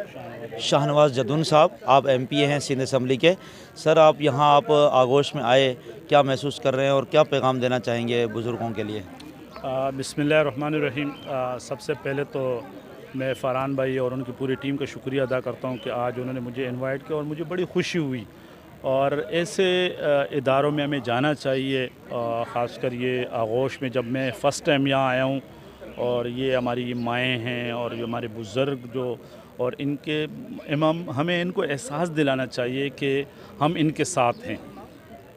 शाहनवाज जदून साहब, आप एमपी हैं सिंध असम्बली के। सर, आप यहाँ आप आगोश में आए, क्या महसूस कर रहे हैं और क्या पैगाम देना चाहेंगे बुज़ुर्गों के लिए? बिस्मिल्लाहिर्रहमानिर्रहीम। सबसे पहले तो मैं फ़रहान भाई और उनकी पूरी टीम का शुक्रिया अदा करता हूँ कि आज उन्होंने मुझे इनवाइट किया और मुझे बड़ी खुशी हुई। और ऐसे इदारों में हमें जाना चाहिए, ख़ासकर ये आगोश में जब मैं फ़र्स्ट टाइम यहाँ आया हूँ। और ये हमारी माएँ हैं और ये हमारे बुज़ुर्ग जो और इनके इमाम, हमें इनको एहसास दिलाना चाहिए कि हम इनके साथ हैं।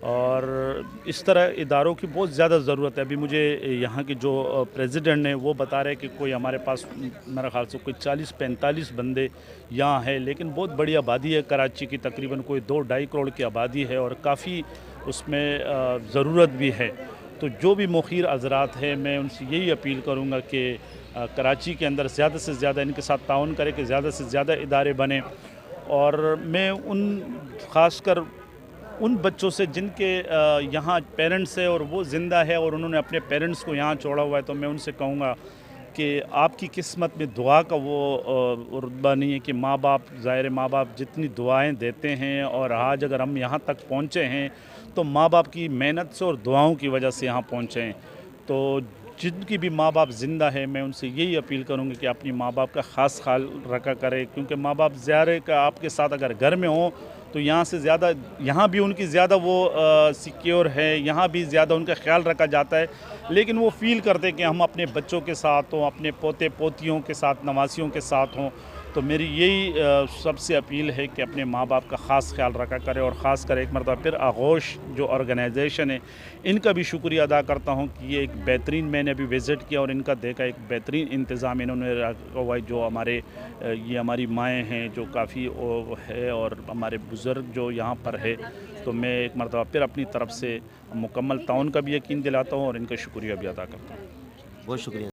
और इस तरह इदारों की बहुत ज़्यादा ज़रूरत है। अभी मुझे यहाँ के जो प्रेसिडेंट हैं वो बता रहे हैं कि कोई हमारे पास मेरा ख़्याल से कोई 40-45 बंदे यहाँ हैं, लेकिन बहुत बड़ी आबादी है कराची की, तकरीबन कोई 2-2.5 करोड़ की आबादी है और काफ़ी उसमें ज़रूरत भी है। तो जो भी मुखिर हज़रात हैं, मैं उनसे यही अपील करूँगा कि कराची के अंदर ज़्यादा से ज़्यादा इनके साथ ताउन करें कि ज़्यादा से ज़्यादा इदारे बने। और मैं ख़ासकर उन बच्चों से जिनके यहाँ पेरेंट्स है और वो ज़िंदा है और उन्होंने अपने पेरेंट्स को यहाँ छोड़ा हुआ है, तो मैं उनसे कहूँगा कि आपकी किस्मत में दुआ का वो रुतबा नहीं है कि माँ बाप, ज़ाहिर माँ बाप जितनी दुआएं देते हैं और आज अगर हम यहाँ तक पहुँचे हैं तो माँ बाप की मेहनत से और दुआओं की वजह से यहाँ पहुँचे हैं। तो जिनकी भी माँ बाप ज़िंदा है, मैं उनसे यही अपील करूँगी कि अपनी माँ बाप का ख़ास ख्याल रखा करें, क्योंकि माँ बाप ज़ाहिर का आपके साथ अगर घर में हो तो यहाँ से ज़्यादा, यहाँ भी उनकी ज़्यादा वो सिक्योर है, यहाँ भी ज़्यादा उनका ख्याल रखा जाता है। लेकिन वो फ़ील करते कि हम अपने बच्चों के साथ हों, अपने पोते पोतियों के साथ, नवासियों के साथ हों। तो मेरी यही सबसे अपील है कि अपने माँ बाप का ख़ास ख्याल रखा करें। और ख़ास कर एक मरतबा फिर आगोश जो ऑर्गेनाइजेशन है, इनका भी शुक्रिया अदा करता हूँ कि ये एक बेहतरीन, मैंने अभी विज़िट किया और इनका देखा एक बेहतरीन इंतज़ाम इन्होंने रखा हुआ है। जो हमारे ये हमारी माएँ हैं जो काफ़ी है और हमारे बुज़ुर्ग जो यहाँ पर है, तो मैं एक मरतबा फिर अपनी तरफ से मुकम्मल ताउन का भी यकीन दिलाता हूँ और इनका शुक्रिया भी अदा करता हूँ। बहुत शुक्रिया।